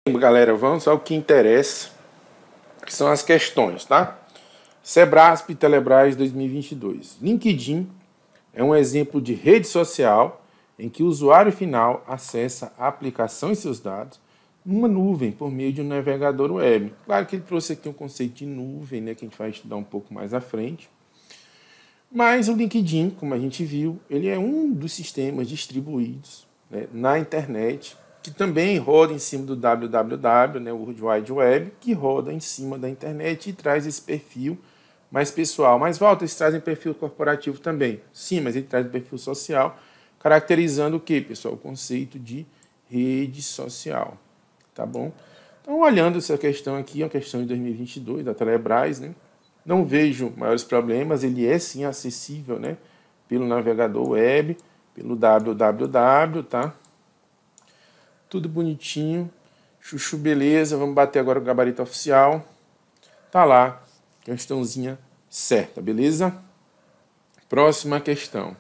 Galera, vamos ao que interessa, que são as questões, tá? Sebrasp e Telebrás 2022. LinkedIn é um exemplo de rede social em que o usuário final acessa a aplicação e seus dados numa nuvem por meio de um navegador web. Claro que ele trouxe aqui um conceito de nuvem, né, que a gente vai estudar um pouco mais à frente. Mas o LinkedIn, como a gente viu, ele é um dos sistemas distribuídos, né, na internet, que também roda em cima do www, né, o World Wide Web, que roda em cima da internet e traz esse perfil mais pessoal. Mas, Walter, eles trazem perfil corporativo também. Sim, mas ele traz um perfil social, caracterizando o quê, pessoal? O conceito de rede social, tá bom? Então, olhando essa questão aqui, é uma questão de 2022, da Telebrás, né? Não vejo maiores problemas, ele é sim acessível, né, pelo navegador web, pelo www, tá? Tudo bonitinho, chuchu beleza, vamos bater agora o gabarito oficial. Tá lá, questãozinha certa, beleza? Próxima questão.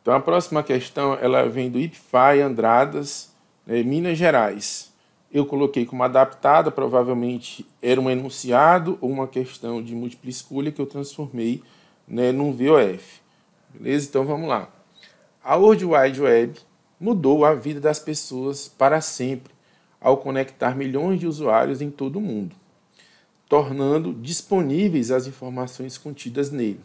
Então a próxima questão, ela vem do IPFAI Andradas, né, Minas Gerais. Eu coloquei como adaptada, provavelmente era um enunciado ou uma questão de múltipla escolha que eu transformei, né, num VOF. Beleza? Então vamos lá. A World Wide Web mudou a vida das pessoas para sempre ao conectar milhões de usuários em todo o mundo, tornando disponíveis as informações contidas nele.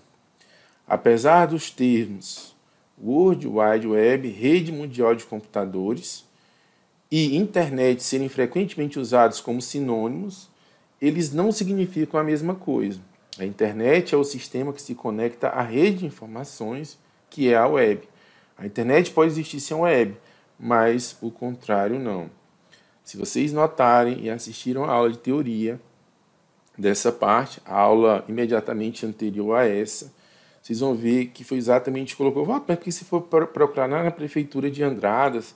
Apesar dos termos World Wide Web, rede mundial de computadores, e internet serem frequentemente usados como sinônimos, eles não significam a mesma coisa. A internet é o sistema que se conecta à rede de informações, que é a web. A internet pode existir sem web, mas o contrário não. Se vocês notarem e assistiram a aula de teoria dessa parte, a aula imediatamente anterior a essa, vocês vão ver que foi exatamente colocou, mas porque se for procurar na prefeitura de Andradas,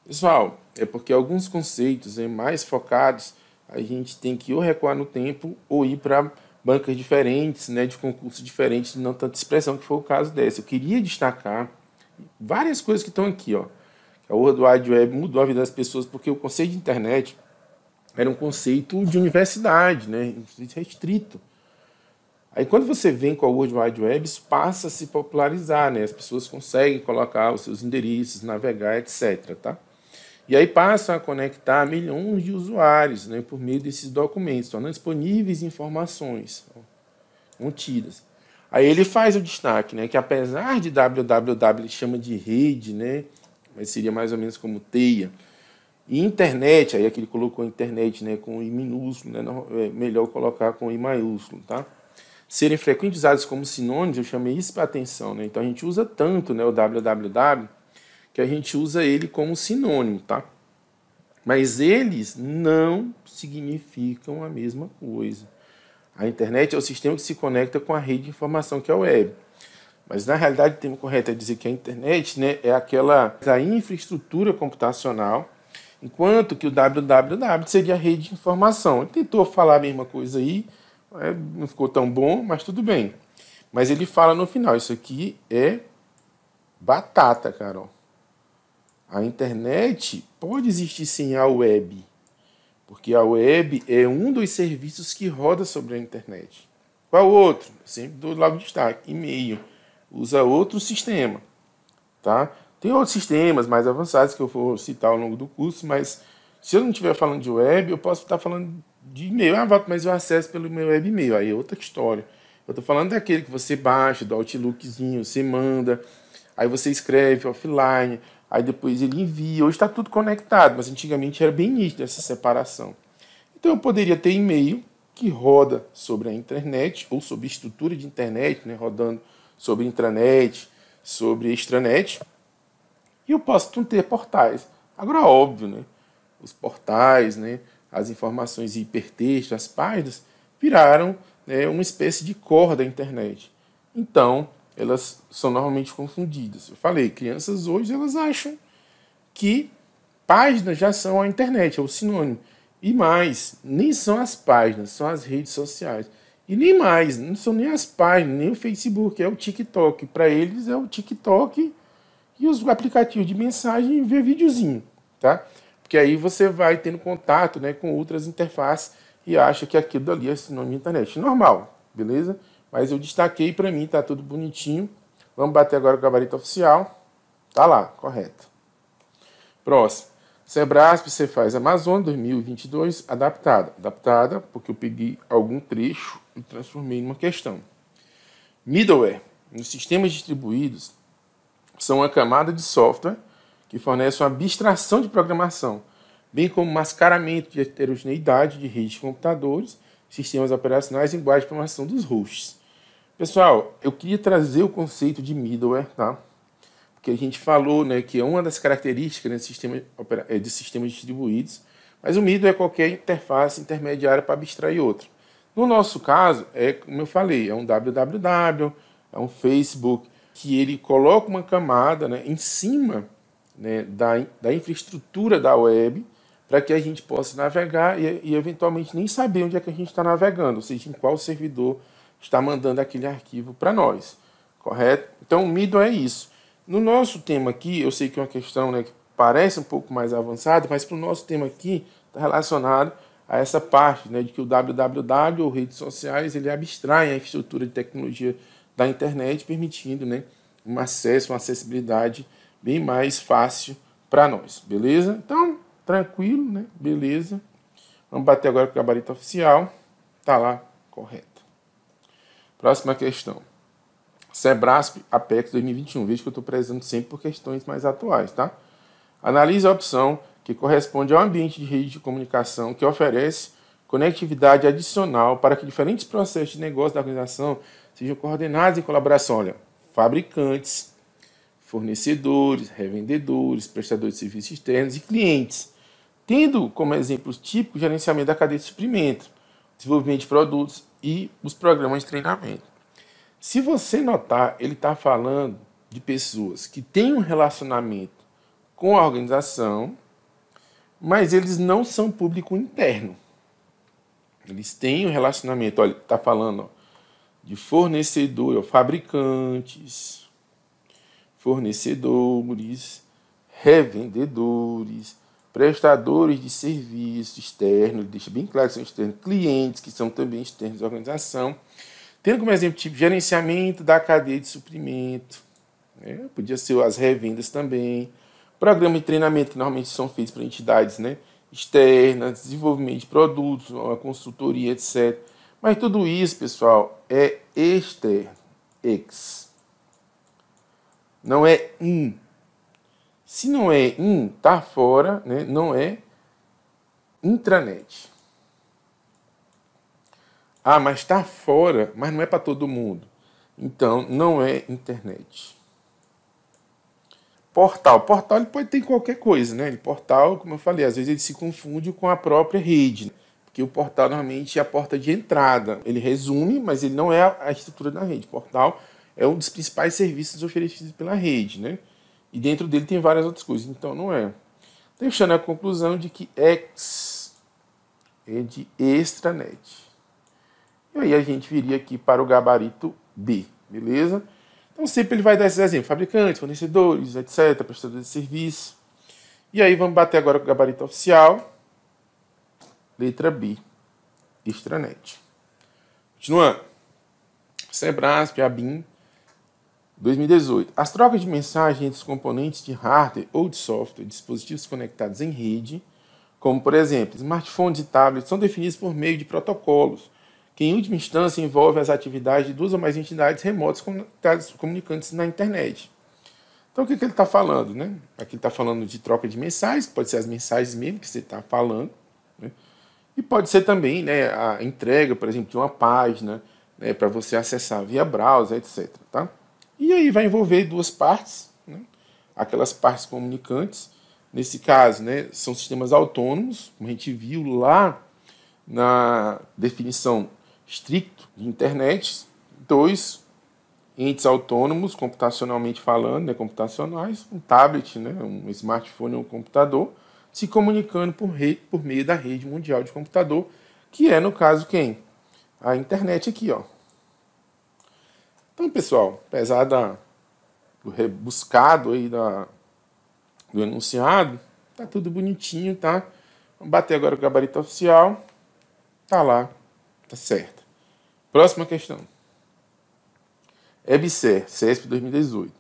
pessoal, é porque alguns conceitos mais focados, a gente tem que ou recuar no tempo ou ir para bancas diferentes, né, de concursos diferentes, de não tanta expressão, que foi o caso dessa. Eu queria destacar várias coisas que estão aqui, ó. A World Wide Web mudou a vida das pessoas porque o conceito de internet era um conceito de universidade, né, restrito. Aí quando você vem com a World Wide Web, isso passa a se popularizar, né? As pessoas conseguem colocar os seus endereços, navegar, etc, tá? E aí passam a conectar milhões de usuários, né, por meio desses documentos, tornando disponíveis informações contidas. Aí ele faz o destaque, né, que apesar de www ele chama de rede, né, mas seria mais ou menos como teia, e internet, aí aqui ele colocou internet, né, com I minúsculo, né, é melhor colocar com I maiúsculo, tá? Serem frequentemente usados como sinônimos, eu chamei isso para atenção, né? Então a gente usa tanto, né, o www, que a gente usa ele como sinônimo, tá? Mas eles não significam a mesma coisa. A internet é o sistema que se conecta com a rede de informação, que é a web. Mas, na realidade, o termo correto é dizer que a internet, né, é a infraestrutura computacional, enquanto que o www seria a rede de informação. Ele tentou falar a mesma coisa aí, não ficou tão bom, mas tudo bem. Mas ele fala no final, isso aqui é batata, Carol. A internet pode existir sem a web, porque a web é um dos serviços que roda sobre a internet. Qual outro? Sempre dou logo destaque, e-mail. Usa outro sistema, tá? Tem outros sistemas mais avançados que eu vou citar ao longo do curso, mas se eu não estiver falando de web, eu posso estar falando de e-mail. Mas eu acesso pelo meu web e-mail, aí é outra história. Eu estou falando daquele que você baixa, do Outlookzinho, você manda, aí você escreve offline, aí depois ele envia. Hoje está tudo conectado, mas antigamente era bem nítida essa separação. Então eu poderia ter e-mail que roda sobre a internet, ou sobre estrutura de internet, né, rodando sobre intranet, sobre extranet, e eu posso ter portais. Agora, óbvio, né, os portais, né, as informações em hipertexto, as páginas, viraram, né, uma espécie de core da internet. Então, elas são normalmente confundidas. Eu falei, crianças hoje elas acham que páginas já são a internet, é o sinônimo. E mais, nem são as páginas, são as redes sociais. E nem mais, não são nem as páginas, nem o Facebook, é o TikTok. Para eles é o TikTok e os aplicativos de mensagem e ver videozinho, tá? Porque aí você vai tendo contato, né, com outras interfaces e acha que aquilo dali é sinônimo de internet. Normal, beleza? Mas eu destaquei, para mim tá tudo bonitinho. Vamos bater agora o gabarito oficial. Tá lá, correto. Próximo. Sebrasp, você faz Amazônia 2022 adaptada. Adaptada porque eu peguei algum trecho e transformei numa questão. Middleware, nos sistemas distribuídos, são uma camada de software que fornece uma abstração de programação, bem como mascaramento de heterogeneidade de redes de computadores, sistemas operacionais e linguagem de programação dos hosts. Pessoal, eu queria trazer o conceito de middleware, tá? Porque a gente falou, né, que é uma das características, né, de sistemas distribuídos, mas o middleware é qualquer interface intermediária para abstrair outra. No nosso caso, é como eu falei, é um www, é um Facebook, que ele coloca uma camada, né, em cima, né, da infraestrutura da web, para que a gente possa navegar e eventualmente nem saber onde é que a gente está navegando, ou seja, em qual servidor está mandando aquele arquivo para nós, correto? Então, o middleware é isso. No nosso tema aqui, eu sei que é uma questão, né, que parece um pouco mais avançada, mas para o nosso tema aqui está relacionado a essa parte, né, de que o www ou redes sociais ele abstrai a infraestrutura de tecnologia da internet, permitindo, né, um acesso, uma acessibilidade bem mais fácil para nós, beleza? Então, tranquilo, né, beleza. Vamos bater agora com o gabarito oficial, tá lá, correto. Próxima questão. Sebrasp Apex 2021. Veja que eu estou prezando sempre por questões mais atuais, tá? Analise a opção que corresponde ao ambiente de rede de comunicação que oferece conectividade adicional para que diferentes processos de negócio da organização sejam coordenados em colaboração. Olha, fabricantes, fornecedores, revendedores, prestadores de serviços externos e clientes, tendo como exemplos típicos o gerenciamento da cadeia de suprimento, desenvolvimento de produtos e os programas de treinamento. Se você notar, ele está falando de pessoas que têm um relacionamento com a organização, mas eles não são público interno. Eles têm um relacionamento, olha, está falando, ó, de fornecedor, ó, fabricantes, fornecedores, revendedores, prestadores de serviço externo, deixa bem claro que são externos, clientes que são também externos da organização, tendo como exemplo tipo gerenciamento da cadeia de suprimento, né? Podia ser as revendas também, programa de treinamento que normalmente são feitos para entidades, né, externas, desenvolvimento de produtos, uma consultoria, etc. Mas tudo isso, pessoal, é externo, ex. Não é in. Se não é in, tá fora, né, não é intranet. Ah, mas está fora, mas não é para todo mundo. Então, não é internet. Portal. Portal ele pode ter qualquer coisa, né? Portal, como eu falei, às vezes ele se confunde com a própria rede, né? Porque o portal normalmente é a porta de entrada. Ele resume, mas ele não é a estrutura da rede. Portal é um dos principais serviços oferecidos pela rede, né? E dentro dele tem várias outras coisas. Então, não é. Deixando a conclusão de que X é de extranet. E aí a gente viria aqui para o gabarito B, beleza? Então sempre ele vai dar esses exemplos, fabricantes, fornecedores, etc., prestadores de serviço. E aí vamos bater agora com o gabarito oficial, letra B, extranet. Continuando. Sebrasp, ABIN, 2018. As trocas de mensagem entre os componentes de hardware ou de software, dispositivos conectados em rede, como por exemplo, smartphones e tablets, são definidos por meio de protocolos, que em última instância envolve as atividades de duas ou mais entidades remotas comunicantes na internet. Então o que ele está falando? Né? Aqui ele está falando de troca de mensagens, pode ser as mensagens mesmo que você está falando, né? E pode ser também, né, a entrega, por exemplo, de uma página, né, para você acessar via browser, etc. Tá? E aí vai envolver duas partes, né? Aquelas partes comunicantes, nesse caso, né, são sistemas autônomos, como a gente viu lá na definição estricto de internet, dois entes autônomos, computacionalmente falando, né, computacionais, um tablet, né, um smartphone ou um computador, se comunicando por meio da rede mundial de computador, que é, no caso, quem? A internet aqui, ó. Então, pessoal, apesar do rebuscado aí do enunciado, Tá tudo bonitinho, tá? Vamos bater agora o gabarito oficial. Tá lá, tá certo. Próxima questão. EBSER, CESP 2018.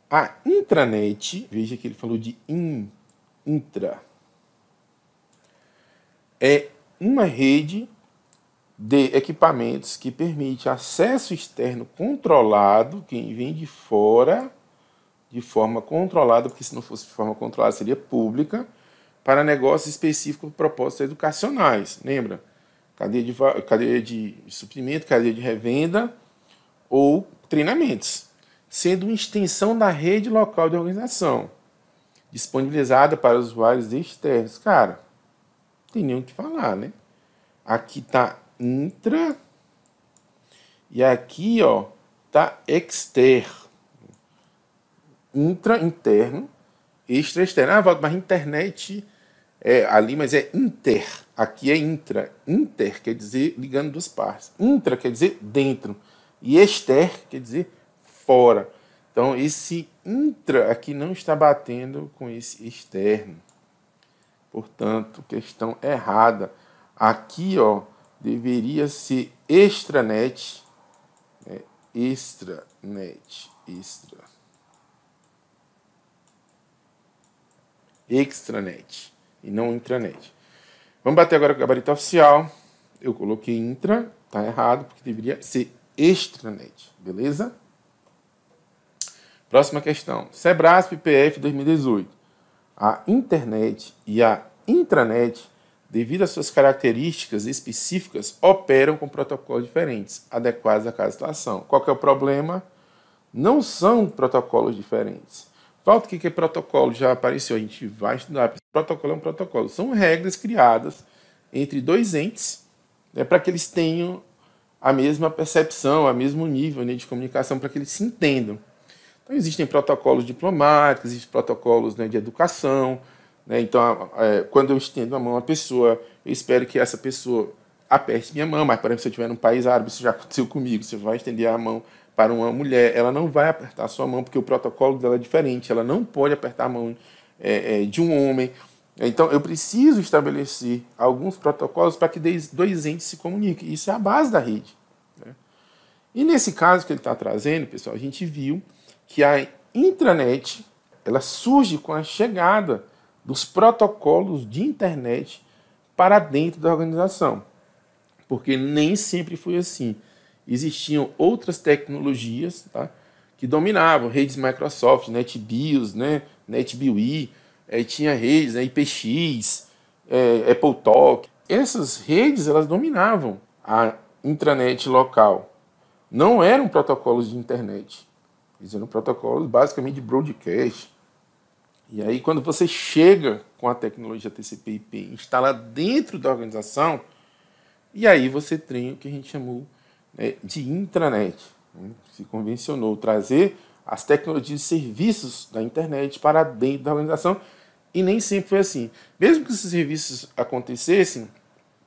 A intranet, veja que ele falou de intra, é uma rede de equipamentos que permite acesso externo controlado, quem vem de fora, de forma controlada, porque se não fosse de forma controlada seria pública, para negócios específicos para propósitos educacionais. Lembra? Cadeia de suprimento, cadeia de revenda ou treinamentos, sendo uma extensão da rede local de organização, disponibilizada para usuários externos. Cara, não tem nem o que falar, né? Aqui está intra e aqui, ó, tá externo. Intra, interno, extra, externo. Ah, mas internet é ali, mas é inter. Aqui é intra. Inter quer dizer ligando duas partes. Intra quer dizer dentro. E exter quer dizer fora. Então, esse intra aqui não está batendo com esse externo. Portanto, questão errada. Aqui, ó, deveria ser extranet. Extranet. Extranet e não intranet. Vamos bater agora com o gabarito oficial. Eu coloquei intra, tá errado, porque deveria ser extranet, beleza? Próxima questão. Sebrasp PF 2018. A internet e a intranet, devido às suas características específicas, operam com protocolos diferentes, adequados a cada situação. Qual que é o problema? Não são protocolos diferentes. Falta o que é protocolo? Já apareceu, a gente vai estudar. Protocolo é um protocolo. São regras criadas entre dois entes, né, para que eles tenham a mesma percepção, o mesmo nível, né, de comunicação, para que eles se entendam. Então, existem protocolos diplomáticos, existem protocolos, né, de educação. Né, então, quando eu estendo a mão a uma pessoa, eu espero que essa pessoa aperte minha mão. Mas, por exemplo, se eu estiver num país árabe, isso já aconteceu comigo, você vai estender a mão para uma mulher, ela não vai apertar a sua mão, porque o protocolo dela é diferente, ela não pode apertar a mão de um homem. Então, eu preciso estabelecer alguns protocolos para que dois entes se comuniquem. Isso é a base da rede. Né? E nesse caso que ele está trazendo, pessoal, a gente viu que a intranet ela surge com a chegada dos protocolos de internet para dentro da organização. Porque nem sempre foi assim. Existiam outras tecnologias, tá, que dominavam, redes Microsoft, NetBIOS, né, NetBIOS, tinha redes, né, IPX, AppleTalk. Essas redes elas dominavam a intranet local. Não eram protocolos de internet, eles eram protocolos basicamente de broadcast. E aí quando você chega com a tecnologia TCP/IP instalada dentro da organização, e aí você tem o que a gente chamou de intranet. Se convencionou trazer as tecnologias e serviços da internet para dentro da organização, e nem sempre foi assim. Mesmo que esses serviços acontecessem,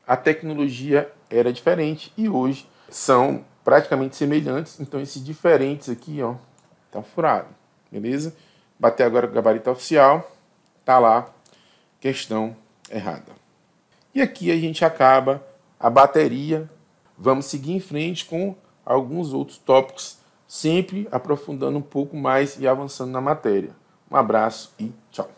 a tecnologia era diferente e hoje são praticamente semelhantes. Então esses diferentes aqui, ó, tá furado, beleza? Bater agora o gabarito oficial, tá lá, questão errada. E aqui a gente acaba a bateria. Vamos seguir em frente com alguns outros tópicos, sempre aprofundando um pouco mais e avançando na matéria. Um abraço e tchau.